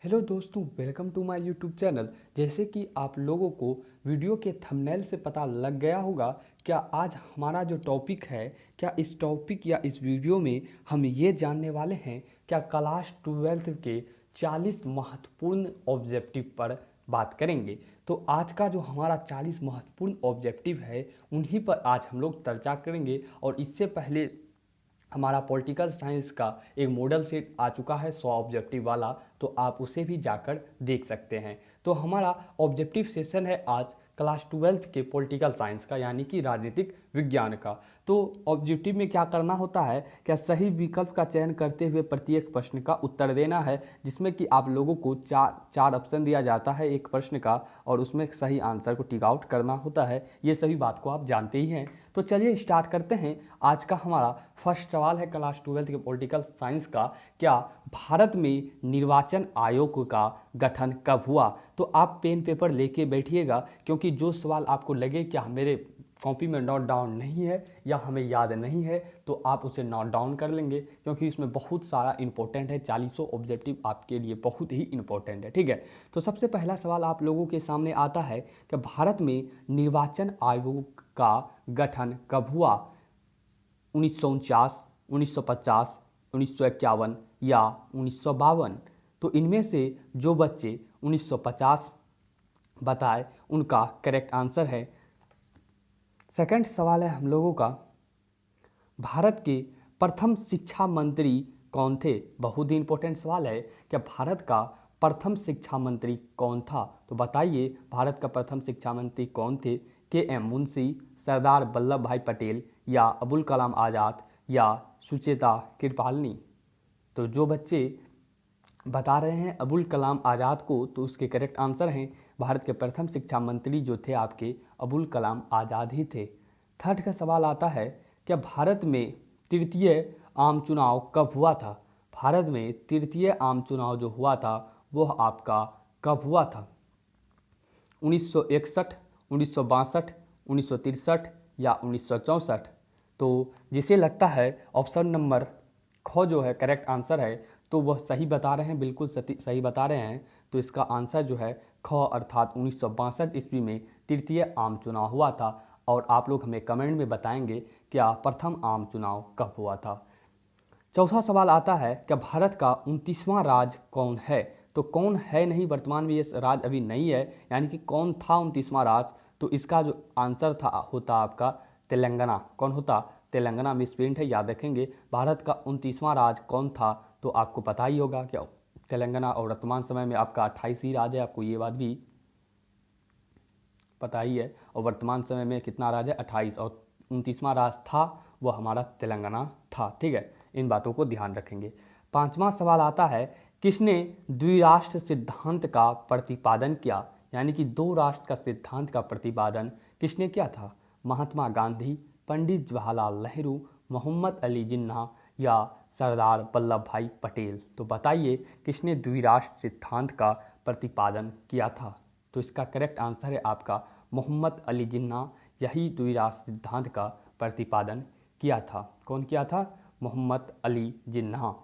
Hello दोस्तों, welcome to my YouTube channel. जैसे कि आप लोगों को वीडियो के थंबनेल से पता लग गया होगा, क्या आज हमारा जो टॉपिक है, क्या इस टॉपिक या इस वीडियो में हम ये जानने वाले हैं क्या क्लास 12th के 40 महत्वपूर्ण ऑब्जेक्टिव पर बात करेंगे। तो आज का जो हमारा 40 महत्वपूर्ण ऑब्जेक्टिव है उन्हीं पर आज हम लोग चर्चा करेंगे। और इससे पहले हमारा पॉलिटिकल साइंस का एक मॉडल सेट आ चुका है 100 ऑब्जेक्टिव वाला, तो आप उसे भी जाकर देख सकते हैं। तो हमारा ऑब्जेक्टिव सेशन है आज क्लास 12th के पॉलिटिकल साइंस का, यानी कि राजनीतिक विज्ञान का। तो ऑब्जेक्टिव में क्या करना होता है, क्या सही विकल्प का चयन करते हुए प्रत्येक प्रश्न का उत्तर देना है, जिसमें कि आप लोगों को चार ऑप्शन दिया जाता है एक प्रश्न का, और उसमें सही आंसर को टिक आउट करना होता है। ये सभी बात को आप जानते ही हैं। तो चलिए स्टार्ट करते हैं। आज का हमारा फर्स्ट सवाल है क्लास 12th के पॉलिटिकल साइंस का, क्या भारत में निर्वाचन आयोग का गठन कब हुआ। तो आप पेन पेपर लेके बैठिएगा, क्योंकि जो सवाल आपको लगे क्या मेरे कॉपी में नोट डाउन नहीं है या हमें याद नहीं है, तो आप उसे नोट डाउन कर लेंगे, क्योंकि इसमें बहुत सारा इंपॉर्टेंट है। 40 ऑब्जेक्टिव आपके लिए बहुत ही इंपॉर्टेंट है, ठीक है। तो सबसे पहला सवाल आप लोगों के सामने आता है कि भारत में निर्वाचन आयोग का गठन कब हुआ। 1949, 1950, 1951 या 1952। तो इनमें से जो बच्चे 1950 बताए उनका करेक्ट आंसर है। सेकंड सवाल है हम लोगों का, भारत के प्रथम शिक्षा मंत्री कौन थे। बहुत ही इंपॉर्टेंट सवाल है, क्या भारत का प्रथम शिक्षा मंत्री कौन था। तो बताइए भारत का प्रथम शिक्षा मंत्री कौन थे। के एम मुंशी, सरदार वल्लभ भाई पटेल या अबुल कलाम आज़ाद या सुचेता कृपालनी। तो जो बच्चे बता रहे हैं अबुल कलाम आज़ाद को, तो उसके करेक्ट आंसर हैं भारत के प्रथम शिक्षा मंत्री जो थे आपके अबुल कलाम आज़ाद ही थे। थर्ड का सवाल आता है, क्या भारत में तृतीय आम चुनाव कब हुआ था। भारत में तृतीय आम चुनाव जो हुआ था वह आपका कब हुआ था। 1961, 1962, 1963 या 1964। तो जिसे लगता है ऑप्शन नंबर ख जो है करेक्ट आंसर है, तो वह सही बता रहे हैं, बिल्कुल सही बता रहे हैं। तो इसका आंसर जो है ख, अर्थात 1962 ईस्वी में तृतीय आम चुनाव हुआ था। और आप लोग हमें कमेंट में बताएंगे क्या प्रथम आम चुनाव कब हुआ था। चौथा सवाल आता है, क्या भारत का 29वां राज्य कौन है। तो कौन है नहीं, वर्तमान में ये राज्य अभी नहीं है, यानी कि कौन था 29वां राज्य। तो इसका जो आंसर था होता आपका तेलंगाना। कौन होता, तेलंगाना। मिसप्रिंट है, याद रखेंगे। भारत का 29वां राज्य कौन था, तो आपको पता ही होगा क्या तेलंगाना। और वर्तमान समय में आपका 28 ही राज्य है, आपको ये बात भी पता ही है। और वर्तमान समय में कितना राज्य है, 28, और 29वां राज्य था वह हमारा तेलंगाना था, ठीक है। इन बातों को ध्यान रखेंगे। पांचवा सवाल आता है, किसने द्विराष्ट्र सिद्धांत का प्रतिपादन किया। यानी कि दो राष्ट्र का सिद्धांत का प्रतिपादन किसने किया था। महात्मा गांधी, पंडित जवाहरलाल नेहरू, मोहम्मद अली जिन्ना या सरदार वल्लभ भाई पटेल। तो बताइए किसने द्विराष्ट्र सिद्धांत का प्रतिपादन किया था। तो इसका करेक्ट आंसर है आपका मोहम्मद अली जिन्ना। यही द्विराष्ट्र सिद्धांत का प्रतिपादन किया था। कौन किया था, मोहम्मद अली जिन्ना।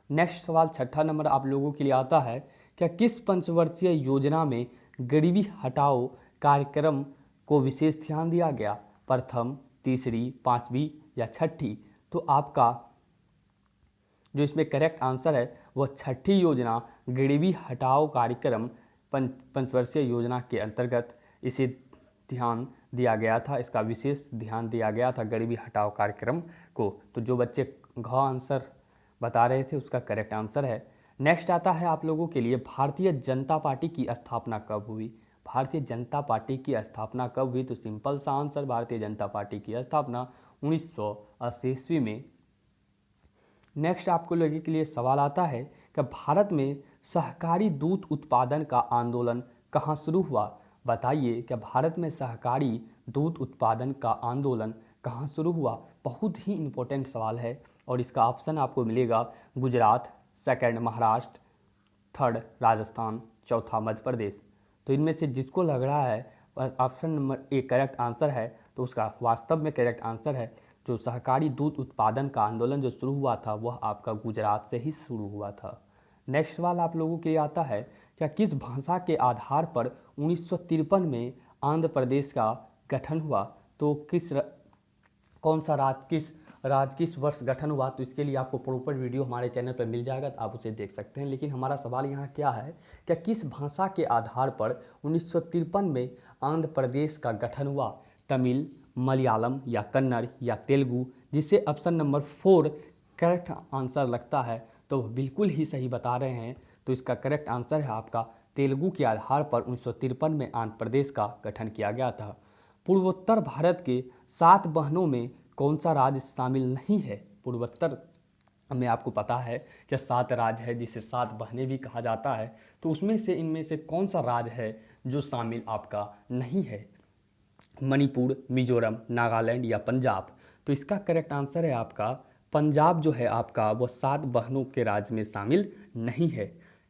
नेक्स्ट सवाल छठा नंबर आप लोगों के लिए आता है, क्या किस पंचवर्षीय योजना में गरीबी हटाओ कार्यक्रम को विशेष ध्यान दिया गया। प्रथम, तीसरी, पांचवी या छठी। तो आपका जो इसमें करेक्ट आंसर है वह छठी योजना गरीबी हटाओ कार्यक्रम पंचवर्षीय योजना के अंतर्गत इसे ध्यान दिया गया था। इसका विशेष ध्यान दिया गया था गरीबी हटाओ कार्यक्रम को। तो जो बच्चे घ आंसर बता रहे थे उसका करेक्ट आंसर है। नेक्स्ट आता है आप लोगों के लिए, भारतीय जनता पार्टी की स्थापना कब हुई। भारतीय जनता पार्टी की स्थापना कब हुई। तो सिंपल सा आंसर, भारतीय जनता पार्टी की स्थापना 1980 ईस्वी में। नेक्स्ट आपको लोगों के लिए सवाल आता है कि भारत में सहकारी दूध उत्पादन का आंदोलन कहाँ शुरू हुआ। बताइए क्या भारत में सहकारी दूध उत्पादन का आंदोलन कहाँ शुरू हुआ। बहुत ही इंपॉर्टेंट सवाल है, और इसका ऑप्शन आपको मिलेगा गुजरात, सेकंड महाराष्ट्र, थर्ड राजस्थान, चौथा मध्य प्रदेश। तो इनमें से जिसको लग रहा है option number A correct answer है, तो उसका वास्तव में करेक्ट आंसर है। जो सहकारी दूध उत्पादन का आंदोलन जो शुरू हुआ था वह आपका गुजरात से ही शुरू हुआ था। नेक्स्ट सवाल आप लोगों के लिए आता है, क्या किस भाषा के आधार पर 1953 में आंध्र प्रदेश का गठन हुआ? तो कौन सा राज्य किस वर्ष गठन हुआ? तो इसके लिए आपको प्रॉपर वीडियो हमारे चैनल पर मिल जाएगा, तो आप उसे देख सकते हैं। लेकिन हमारा सवाल यहाँ क्या है, क्या किस भाषा के आधार पर 1953 में आंध्र प्रदेश का गठन हुआ? तमिल, मलयालम या कन्नड़ या तेलुगु, जिसे ऑप्शन नंबर 4 करेक्ट आंसर लगता है। तो बिल्कुल ही सही बता रहे हैं। तो इसका करेक्ट आंसर है आपका तेलुगु के आधार पर 1953 में आंध्र प्रदेश का गठन किया गया था। पूर्वोत्तर भारत के 7 बहनों में कौन सा राज्य शामिल नहीं है? पूर्वोत्तर में आपको पता है कि 7 राज्य है, जिसे 7 बहनें भी कहा जाता है। तो उसमें से इनमें से कौन सा राज्य है जो शामिल आपका नहीं है? मणिपुर, मिजोरम, नागालैंड या पंजाब? तो इसका करेक्ट आंसर है आपका पंजाब जो है आपका, वो 7 बहनों के राज्य में शामिल नहीं है।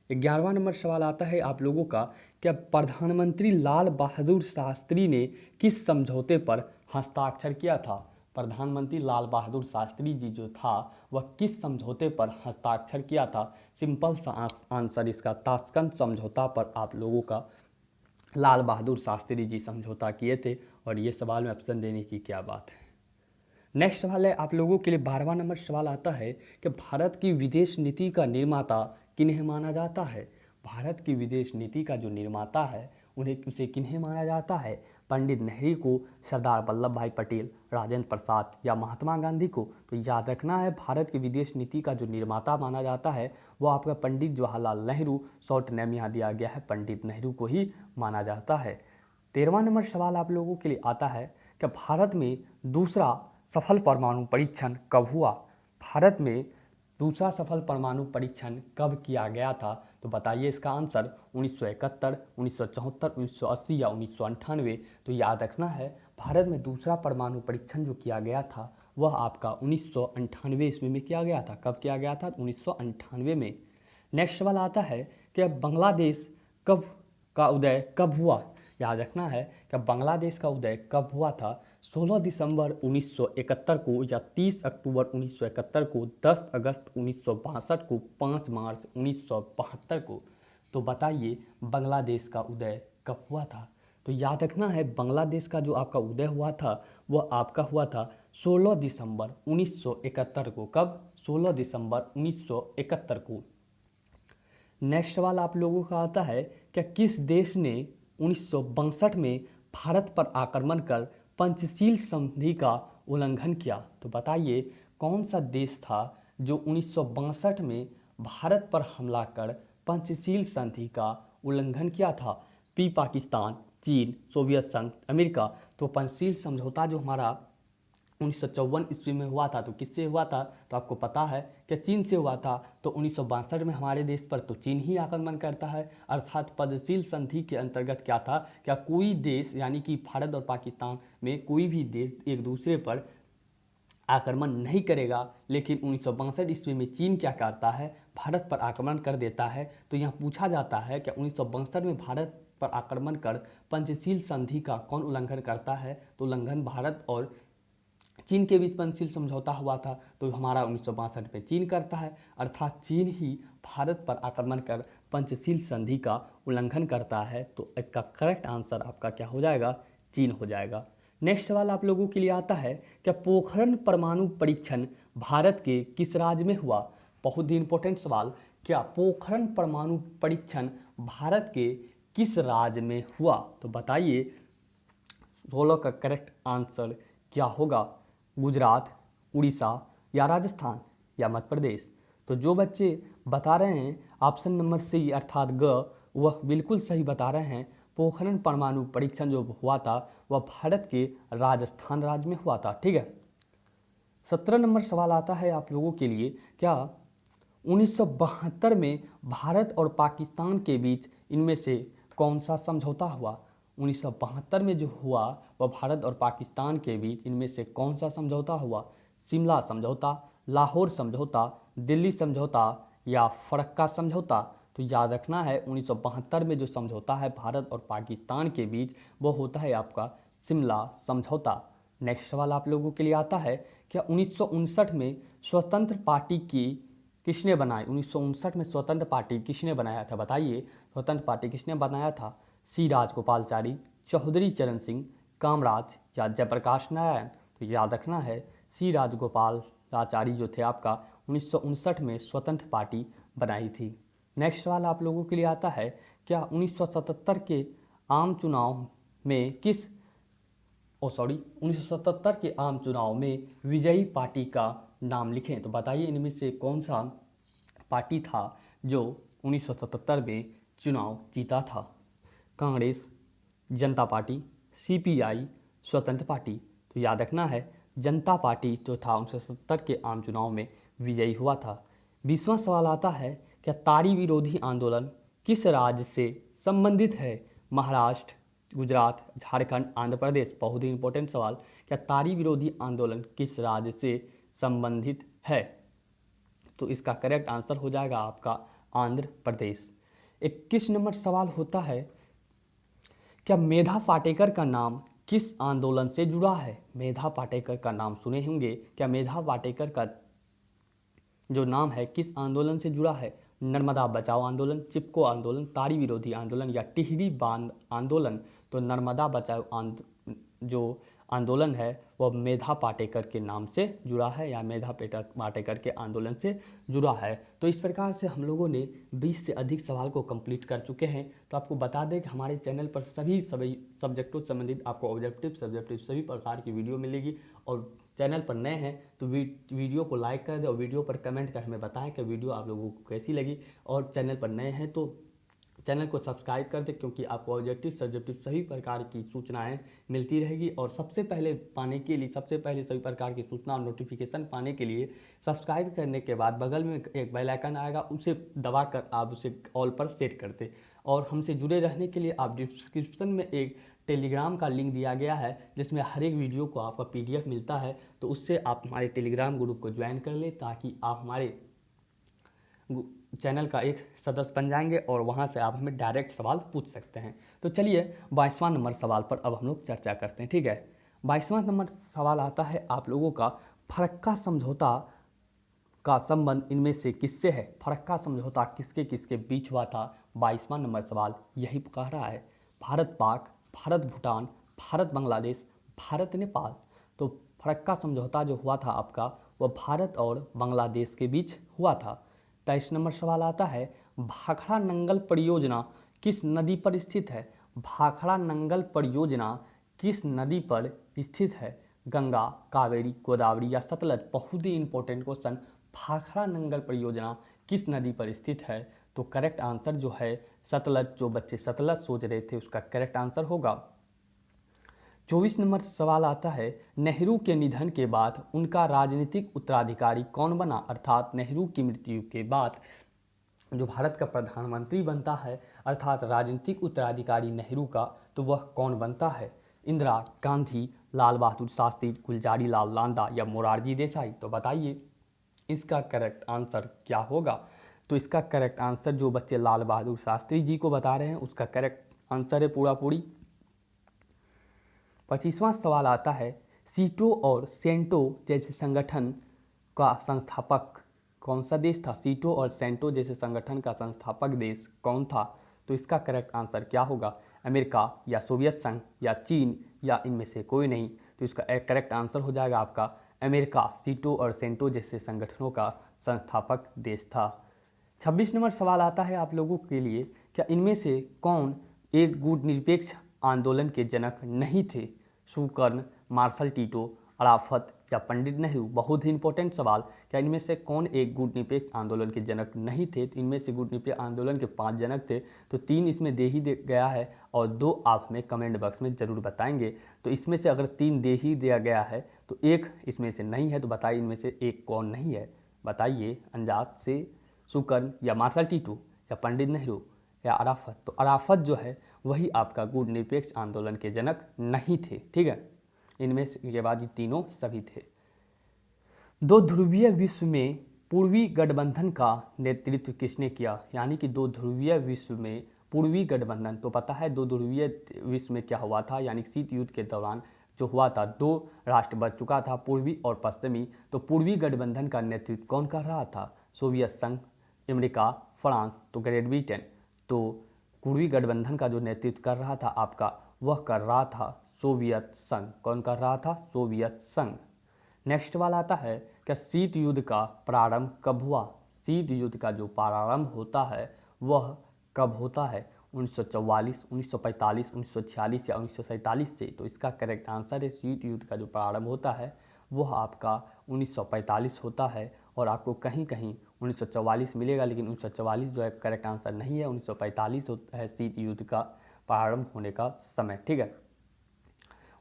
11वां नंबर सवाल आता है आप लोगों का, क्या प्रधानमंत्री लाल बहादुर शास्त्री ने किस समझौते पर हस्ताक्षर किया था? प्रधानमंत्री लाल बहादुर शास्त्री जी जो था वह किस समझौते पर हस्ताक्षर किया था? सिंपल सा आंसर इसका ताशकंद समझौता पर आप लोगों का लाल बहादुर शास्त्री जी समझौता किए थे। और ये सवाल में ऑप्शन देने की क्या बात है। नेक्स्ट सवाल है आप लोगों के लिए 12वां नंबर सवाल आता है कि भारत की विदेश नीति का निर्माता किन्हें माना जाता है? भारत की विदेश नीति का जो निर्माता है उसे किन्हें माना जाता है? पंडित नेहरू को, सरदार वल्लभ भाई पटेल, राजेंद्र प्रसाद या महात्मा गांधी को? तो याद रखना है, भारत की विदेश नीति का जो निर्माता माना जाता है वो आपका पंडित जवाहरलाल नेहरू, शॉर्ट नेम यहाँ दिया गया है, पंडित नेहरू को ही माना जाता है। 13वां नंबर सवाल आप लोगों के लिए आता है कि भारत में दूसरा सफल परमाणु परीक्षण कब हुआ? भारत में दूसरा सफल परमाणु परीक्षण कब किया गया था? तो बताइए इसका आंसर 1971, 1974, 1980 या 1998? तो याद रखना है, भारत में दूसरा परमाणु परीक्षण जो किया गया था वह आपका 1998 ईस्वी में किया गया था। कब किया गया था? 1998 में। नेक्स्ट सवाल आता है कि बांग्लादेश का उदय कब हुआ? याद रखना है कि बांग्लादेश का उदय कब हुआ था? 16 दिसंबर 1971 को या 30 अक्टूबर 1971 को, 10 अगस्त 1962 को, 5 मार्च 1972 को? तो बताइए बांग्लादेश का उदय कब हुआ था? तो याद रखना है, बांग्लादेश का जो आपका उदय हुआ था वह आपका हुआ था 16 दिसंबर 1971 को। कब? 16 दिसंबर 1971 को। नेक्स्ट सवाल आप लोगों का आता है, क्या किस देश ने 1962 में भारत पर आक्रमण कर पंचशील संधि का उल्लंघन किया? तो बताइए कौन सा देश था जो 1962 में भारत पर हमला कर पंचशील संधि का उल्लंघन किया था? पाकिस्तान, चीन, सोवियत संघ, अमेरिका? तो पंचशील समझौता जो हमारा 1954 ईस्वी में हुआ था, तो किससे हुआ था? तो आपको पता है कि चीन से हुआ था। तो 1962 में हमारे देश पर तो चीन ही आक्रमण करता है। अर्थात पंचशील संधि के अंतर्गत क्या था, क्या कोई देश यानी कि भारत और पाकिस्तान में कोई भी देश एक दूसरे पर आक्रमण नहीं करेगा। लेकिन 1962 ईस्वी में चीन क्या करता है, भारत पर आक्रमण कर देता है। तो यहाँ पूछा जाता है कि 1962 में भारत पर आक्रमण कर पंचशील संधि का कौन उल्लंघन करता है? तो उल्लंघन भारत और चीन के बीच पंचशील समझौता हुआ था, तो हमारा 1962 में चीन करता है। अर्थात चीन ही भारत पर आक्रमण कर पंचशील संधि का उल्लंघन करता है। तो इसका करेक्ट आंसर आपका क्या हो जाएगा? चीन हो जाएगा। नेक्स्ट सवाल आप लोगों के लिए आता है, क्या पोखरण परमाणु परीक्षण भारत के किस राज्य में हुआ? बहुत ही इंपॉर्टेंट सवाल। क्या पोखरण परमाणु परीक्षण भारत के किस राज्य में हुआ? तो बताइए 16 का करेक्ट आंसर क्या होगा? गुजरात, उड़ीसा या राजस्थान या मध्य प्रदेश? तो जो बच्चे बता रहे हैं ऑप्शन नंबर सी अर्थात ग, वह बिल्कुल सही बता रहे हैं। पोखरण परमाणु परीक्षण जो हुआ था वह भारत के राजस्थान राज्य में हुआ था। ठीक है। 17 नंबर सवाल आता है आप लोगों के लिए, क्या 1972 में भारत और पाकिस्तान के बीच इनमें से कौन सा समझौता हुआ? 1972 में जो हुआ वह भारत और पाकिस्तान के बीच इनमें से कौन सा समझौता हुआ? शिमला समझौता, लाहौर समझौता, दिल्ली समझौता या फरक्का समझौता? तो याद रखना है 1972 में जो समझौता है भारत और पाकिस्तान के बीच वो होता है आपका शिमला समझौता। नेक्स्ट सवाल आप लोगों के लिए आता है, क्या 1959 में स्वतंत्र पार्टी की किसने बनाई? 1959 में स्वतंत्र पार्टी किसने बनाया था? बताइए, स्वतंत्र पार्टी किसने बनाया था? सी राजगोपालचारी, चौधरी चरण सिंह, कामराज या जयप्रकाश नारायण? तो याद रखना है सी राजगोपालाचारी जो थे आपका 1959 में स्वतंत्र पार्टी बनाई थी। नेक्स्ट सवाल आप लोगों के लिए आता है, क्या 1977 के आम चुनाव में 1977 के आम चुनाव में विजयी पार्टी का नाम लिखें? तो बताइए इनमें से कौन सा पार्टी था जो 1977 में चुनाव जीता था? कांग्रेस, जनता पार्टी, सीपीआई, स्वतंत्र पार्टी? तो याद रखना है जनता पार्टी जो था 1970 के आम चुनाव में विजयी हुआ था। 20वां सवाल आता है, क्या तारी विरोधी आंदोलन किस राज्य से संबंधित है? महाराष्ट्र, गुजरात, झारखंड, आंध्र प्रदेश? बहुत ही इंपॉर्टेंट सवाल, क्या तारी विरोधी आंदोलन किस राज्य से संबंधित है? तो इसका करेक्ट आंसर हो जाएगा आपका आंध्र प्रदेश। 21 नंबर सवाल होता है, क्या मेधा पाटेकर का नाम किस आंदोलन से जुड़ा है? मेधा पाटेकर का नाम सुने होंगे, क्या मेधा पाटेकर का जो नाम है किस आंदोलन से जुड़ा है? नर्मदा बचाओ आंदोलन, चिपको आंदोलन, तारी विरोधी आंदोलन या टिहरी बांध आंदोलन? तो नर्मदा बचाओ जो आंदोलन है वह मेधा पाटेकर के नाम से जुड़ा है या मेधा पाटेकर के आंदोलन से जुड़ा है। तो इस प्रकार से हम लोगों ने 20 से अधिक सवाल को कंप्लीट कर चुके हैं। तो आपको बता दें कि हमारे चैनल पर सभी सब्जेक्टों से संबंधित आपको ऑब्जेक्टिव सब्जेक्टिव सभी प्रकार की वीडियो मिलेगी। और चैनल पर नए हैं तो वीडियो को लाइक कर दें और वीडियो पर कमेंट कर हमें बताएं कि वीडियो आप लोगों को कैसी लगी। और चैनल पर नए हैं तो चैनल को सब्सक्राइब कर दें, क्योंकि आपको ऑब्जेक्टिव सब्जेक्टिव सभी प्रकार की सूचनाएं मिलती रहेगी। और सबसे पहले सभी प्रकार की सूचना और नोटिफिकेशन पाने के लिए सब्सक्राइब करने के बाद बगल में एक बेल आइकन आएगा, उसे दबाकर आप उसे ऑल पर सेट कर दें। और हमसे जुड़े रहने के लिए आप डिस्क्रिप्शन में एक टेलीग्राम का लिंक दिया गया है जिसमें हर एक वीडियो को आपका PDF मिलता है। तो उससे आप हमारे टेलीग्राम ग्रुप को ज्वाइन कर लें ताकि आप हमारे चैनल का एक सदस्य बन जाएंगे और वहां से आप हमें डायरेक्ट सवाल पूछ सकते हैं। तो चलिए 22वां नंबर सवाल पर अब हम लोग चर्चा करते हैं। ठीक है, 22वां नंबर सवाल आता है आप लोगों का, फरक्का समझौता का संबंध इनमें से किससे है? फरक्का समझौता किसके किसके बीच हुआ था? 22वां नंबर सवाल यही कह रहा है। भारत पाक, भारत भूटान, भारत बांग्लादेश, भारत नेपाल? तो फरक्का समझौता जो हुआ था आपका वह भारत और बांग्लादेश के बीच हुआ था। 23 नंबर सवाल आता है, भाखड़ा नंगल परियोजना किस नदी पर स्थित है? भाखड़ा नंगल परियोजना किस नदी पर स्थित है? गंगा, कावेरी, गोदावरी या सतलज? बहुत ही इंपॉर्टेंट क्वेश्चन, भाखड़ा नंगल परियोजना किस नदी पर स्थित है? तो करेक्ट आंसर जो है सतलज, जो बच्चे सतलज सोच रहे थे उसका करेक्ट आंसर होगा। 24 नंबर सवाल आता है, नेहरू के निधन के बाद उनका राजनीतिक उत्तराधिकारी कौन बना? अर्थात नेहरू की मृत्यु के बाद जो भारत का प्रधानमंत्री बनता है अर्थात राजनीतिक उत्तराधिकारी नेहरू का, तो वह कौन बनता है? इंदिरा गांधी, लाल बहादुर शास्त्री, गुलजारी लाल नंदा या मोरारजी देसाई? तो बताइए इसका करेक्ट आंसर क्या होगा? तो इसका करेक्ट आंसर जो बच्चे लाल बहादुर शास्त्री जी को बता रहे हैं उसका करेक्ट आंसर है पूरा पूरी। 25वां सवाल आता है, सीटो और सेंटो जैसे संगठन का संस्थापक कौन सा देश था? सीटो और सेंटो जैसे संगठन का संस्थापक देश कौन था? तो इसका करेक्ट आंसर क्या होगा? अमेरिका या सोवियत संघ या चीन या इनमें से कोई नहीं? तो इसका करेक्ट आंसर हो जाएगा आपका अमेरिका। सीटो और सेंटो जैसे संगठनों का संस्थापक देश था। 26 नंबर सवाल आता है आप लोगों के लिए, क्या इनमें से कौन एक गुटनिरपेक्ष आंदोलन के जनक नहीं थे? सुकर्ण, मार्शल टीटो, अराफत या पंडित नेहरू? बहुत ही इंपॉर्टेंट सवाल, क्या इनमें से कौन एक गुटनिरपेक्ष आंदोलन के जनक नहीं थे? तो इनमें से गुटनिरपेक्ष आंदोलन के 5 जनक थे, तो 3 इसमें दे ही गया है और 2 आप हमें कमेंट बॉक्स में जरूर बताएंगे। तो इसमें से अगर 3 दे ही दिया गया है तो एक इसमें से नहीं है, तो बताइए इनमें से एक कौन नहीं है? बताइए अंजाद से, सुकर्ण या मार्शल टीटो या पंडित नेहरू या अराफत? तो अराफत जो है वही आपका गुटनिरपेक्ष आंदोलन के जनक नहीं थे। ठीक है, इनमें से के बाद ये तीनों सभी थे। 2 ध्रुवीय विश्व में पूर्वी गठबंधन का नेतृत्व किसने किया? यानी कि 2 ध्रुवीय विश्व में पूर्वी गठबंधन, तो पता है 2 ध्रुवीय विश्व में क्या हुआ था, यानी शीत युद्ध के दौरान जो हुआ था 2 राष्ट्र बच चुका था, पूर्वी और पश्चिमी। तो पूर्वी गठबंधन का नेतृत्व कौन कर रहा था? सोवियत संघ, अमेरिका, फ्रांस, तो ग्रेट ब्रिटेन। तो पूर्वी गठबंधन का जो नेतृत्व कर रहा था आपका, वह कर रहा था सोवियत संघ। कौन कर रहा था? सोवियत संघ। नेक्स्ट वाला आता है, क्या शीत युद्ध का प्रारंभ कब हुआ? शीत युद्ध का जो प्रारंभ होता है वह कब होता है? 1944, 1945, 1946 या 1947 से। तो इसका करेक्ट आंसर है, शीत युद्ध का जो प्रारंभ होता है वह आपका 1945 होता है। और आपको कहीं कहीं 1944 मिलेगा, लेकिन 1944 जो है करेक्ट आंसर नहीं है, 1945 होता है शीत युद्ध का प्रारंभ होने का समय। ठीक है।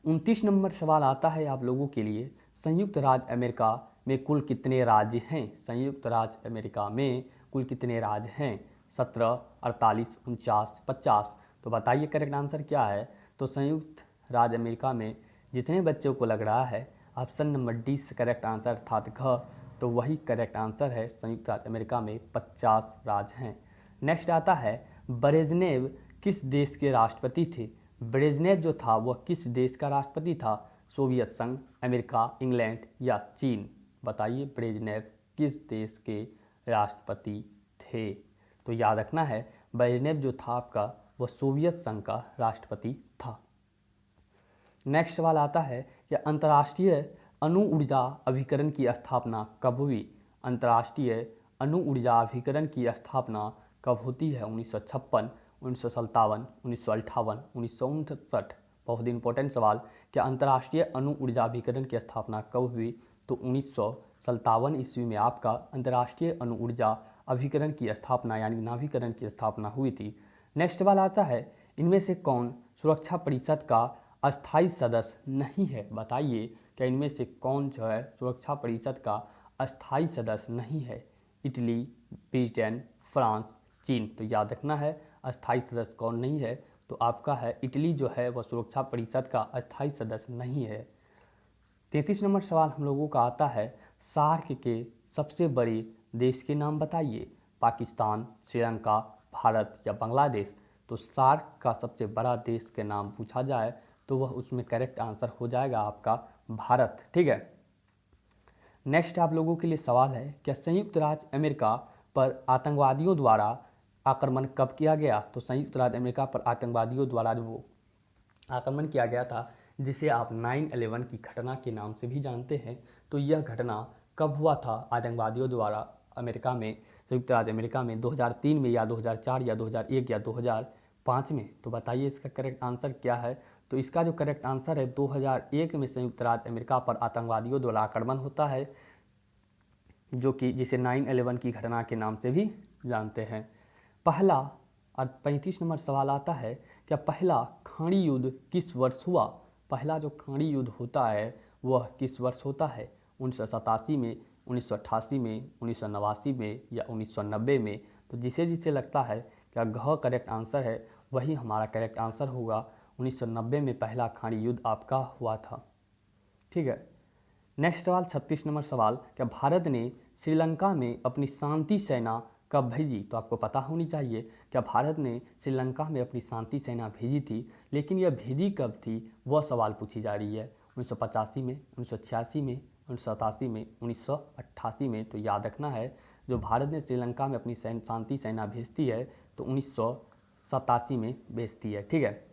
29 नंबर सवाल आता है आप लोगों के लिए, संयुक्त राज्य अमेरिका में कुल कितने राज्य हैं? संयुक्त राज्य अमेरिका में कुल कितने राज्य हैं? 17, 48, 49, 50। तो बताइए करेक्ट आंसर क्या है? तो संयुक्त राज्य अमेरिका में जितने बच्चों को लग रहा है option number D correct answer अर्थात घ, तो वही करेक्ट आंसर है। संयुक्त राज्य अमेरिका में 50 राज्य हैं। नेक्स्ट आता है, ब्रेजनेव किस देश के राष्ट्रपति थे? ब्रेजनेव जो था वह किस देश का राष्ट्रपति था? सोवियत संघ, अमेरिका, इंग्लैंड या चीन? बताइए ब्रेजनेव किस देश के राष्ट्रपति थे? तो याद रखना है, ब्रेजनेव जो था आपका वह सोवियत संघ का राष्ट्रपति था। नेक्स्ट सवाल आता है कि अंतर्राष्ट्रीय अणु ऊर्जा अभिकरण की स्थापना कब हुई? अंतर्राष्ट्रीय अणु ऊर्जा अभिकरण की स्थापना कब होती है? 1956, 1957, 1958, 1959। बहुत इंपॉर्टेंट सवाल, क्या अंतर्राष्ट्रीय अणु ऊर्जा अभिकरण की स्थापना कब हुई? तो 1957 ईस्वी में आपका अंतर्राष्ट्रीय अणु ऊर्जा अभिकरण की स्थापना यानी नाभिकरण की स्थापना हुई थी। नेक्स्ट वाला आता है, इनमें से कौन सुरक्षा परिषद का अस्थायी सदस्य नहीं है? बताइए क्या इनमें से कौन जो है सुरक्षा परिषद का अस्थायी सदस्य नहीं है? इटली, ब्रिटेन, फ्रांस, चीन। तो याद रखना है अस्थायी सदस्य कौन नहीं है, तो आपका है इटली जो है वह सुरक्षा परिषद का अस्थायी सदस्य नहीं है। 33 नंबर सवाल हम लोगों का आता है, सार्क के सबसे बड़े देश के नाम बताइए। पाकिस्तान, श्रीलंका, भारत या बांग्लादेश? तो सार्क का सबसे बड़ा देश के नाम पूछा जाए तो वह उसमें करेक्ट आंसर हो जाएगा आपका भारत। ठीक है। नेक्स्ट आप लोगों के लिए सवाल है, क्या संयुक्त राज्य अमेरिका पर आतंकवादियों द्वारा आक्रमण कब किया गया? तो संयुक्त राज्य अमेरिका पर आतंकवादियों द्वारा जो आक्रमण किया गया था, जिसे आप 9/11 की घटना के नाम से भी जानते हैं, तो यह घटना कब हुआ था आतंकवादियों द्वारा अमेरिका में, संयुक्त राज्य अमेरिका में? 2003 में या 2004 या 2001 या 2005 में? तो बताइए इसका करेक्ट आंसर क्या है? तो इसका जो करेक्ट आंसर है 2001 में संयुक्त राज्य अमेरिका पर आतंकवादियों द्वारा आक्रमण होता है, जो कि जिसे 9/11 की घटना के नाम से भी जानते हैं। पहला और 35 नंबर सवाल आता है, क्या पहला खाड़ी युद्ध किस वर्ष हुआ? पहला जो खाड़ी युद्ध होता है वह किस वर्ष होता है? 1987 में, 1988 में, 1989 में या 1990 में? तो जिसे जिसे लगता है क्या घ करेक्ट आंसर है, वही हमारा करेक्ट आंसर होगा। 1990 में पहला खाड़ी युद्ध आपका हुआ था। ठीक है। नेक्स्ट सवाल 36 नंबर सवाल, क्या भारत ने श्रीलंका में अपनी शांति सेना कब भेजी? तो आपको पता होनी चाहिए क्या भारत ने श्रीलंका में अपनी शांति सेना भेजी थी, लेकिन यह भेजी कब थी वह सवाल पूछी जा रही है। 1985 में, 1986 में, 1987 में, 1988 में? तो याद रखना है जो भारत ने श्रीलंका में अपनी शांति सेना भेजती है तो 1987 में भेजती है। ठीक है।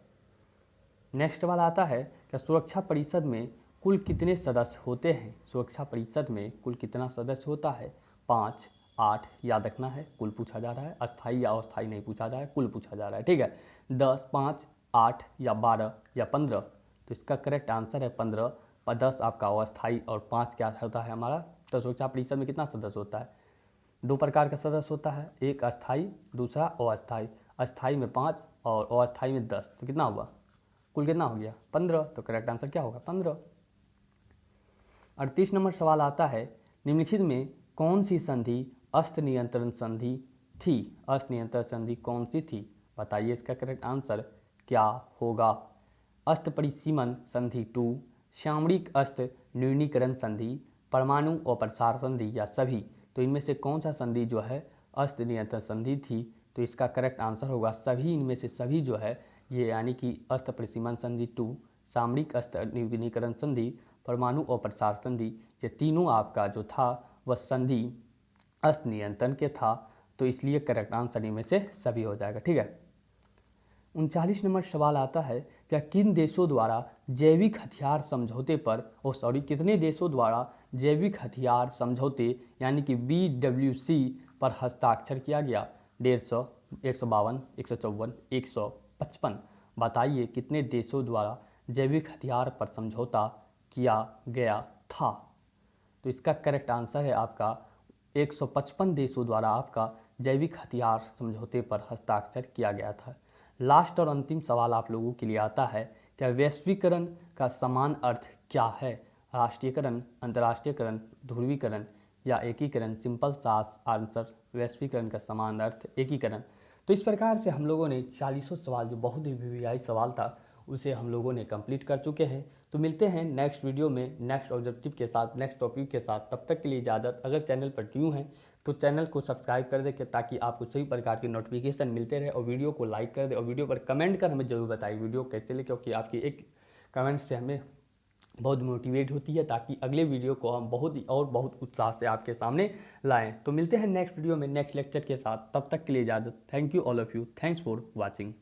नेक्स्ट वाला आता है, क्या सुरक्षा परिषद में कुल कितने सदस्य होते हैं? सुरक्षा परिषद में कुल कितना सदस्य होता है? 5, 8? याद रखना है कुल पूछा जा रहा है, अस्थाई या अस्थाई नहीं पूछा जा रहा है, कुल पूछा जा रहा है। ठीक है। 10, 5, 8 या 12 या 15? तो इसका करेक्ट आंसर है 15 और 10 आपका अस्थाई और 5 क्या होता है हमारा? तो सुरक्षा परिषद में कितना सदस्य होता है? दो प्रकार का सदस्य होता है, एक अस्थाई, दूसरा अस्थाई। अस्थाई में 5 और अस्थाई में 10, तो कितना हुआ? कुल कितना हो गया? 15। तो करेक्ट आंसर क्या होगा? 15। 38 नंबर सवाल आता है, निम्नलिखित में कौन सी संधि अस्त्र नियंत्रण संधि थी? अस्त्र नियंत्रण संधि कौन सी थी? बताइए इसका करेक्ट आंसर क्या होगा? अस्त्र परिसीमन संधि 2, सामरिक अस्त्र न्यूनीकरण संधि, परमाणु और प्रसार संधि या सभी? तो इनमें से कौन सा संधि जो है अस्त्र नियंत्रण संधि थी? तो इसका करेक्ट आंसर होगा सभी। इनमें से सभी जो है ये यानी कि अस्त्र परिसीमन संधि 2, सामरिक अस्त्र न्यूनीकरण संधि, परमाणु और प्रसार संधि, ये तीनों आपका जो था वह संधि अस्त नियंत्रण के था। तो इसलिए करेक्ट आंसर इनमें से सभी हो जाएगा। ठीक है, 39 नंबर सवाल आता है, क्या किन देशों द्वारा जैविक हथियार समझौते पर कितने देशों द्वारा जैविक हथियार समझौते यानी कि BWC पर हस्ताक्षर किया गया? 150, 152, 154, 155। बताइए कितने देशों द्वारा जैविक हथियार पर समझौता किया गया था? तो इसका करेक्ट आंसर है आपका 155 देशों द्वारा आपका जैविक हथियार समझौते पर हस्ताक्षर किया गया था। लास्ट और अंतिम सवाल आप लोगों के लिए आता है, क्या वैश्वीकरण का समान अर्थ क्या है? राष्ट्रीयकरण, अंतर्राष्ट्रीयकरण, ध्रुवीकरण या एकीकरण? सिंपल सा आंसर, वैश्वीकरण का समान अर्थ एकीकरण। तो इस प्रकार से हम लोगों ने 40 सवाल, जो बहुत ही वीवीआई सवाल था, उसे हम लोगों ने कंप्लीट कर चुके हैं। तो मिलते हैं नेक्स्ट वीडियो में नेक्स्ट ऑब्जेक्टिव के साथ, नेक्स्ट टॉपिक के साथ। तब तक के लिए इजाज़त। अगर चैनल पर न्यू हैं तो चैनल को सब्सक्राइब कर दें ताकि आपको सभी प्रकार के नोटिफिकेशन मिलते रहे, और वीडियो को लाइक कर दें, और वीडियो पर कमेंट कर हमें ज़रूर बताइए वीडियो कैसे लगे, क्योंकि आपकी एक कमेंट से हमें बहुत मोटिवेट होती है, ताकि अगले वीडियो को हम बहुत उत्साह से आपके सामने लाएं। तो मिलते हैं नेक्स्ट वीडियो में नेक्स्ट लेक्चर के साथ। तब तक के लिए इजाज़त। Thank you all of you. Thanks for watching.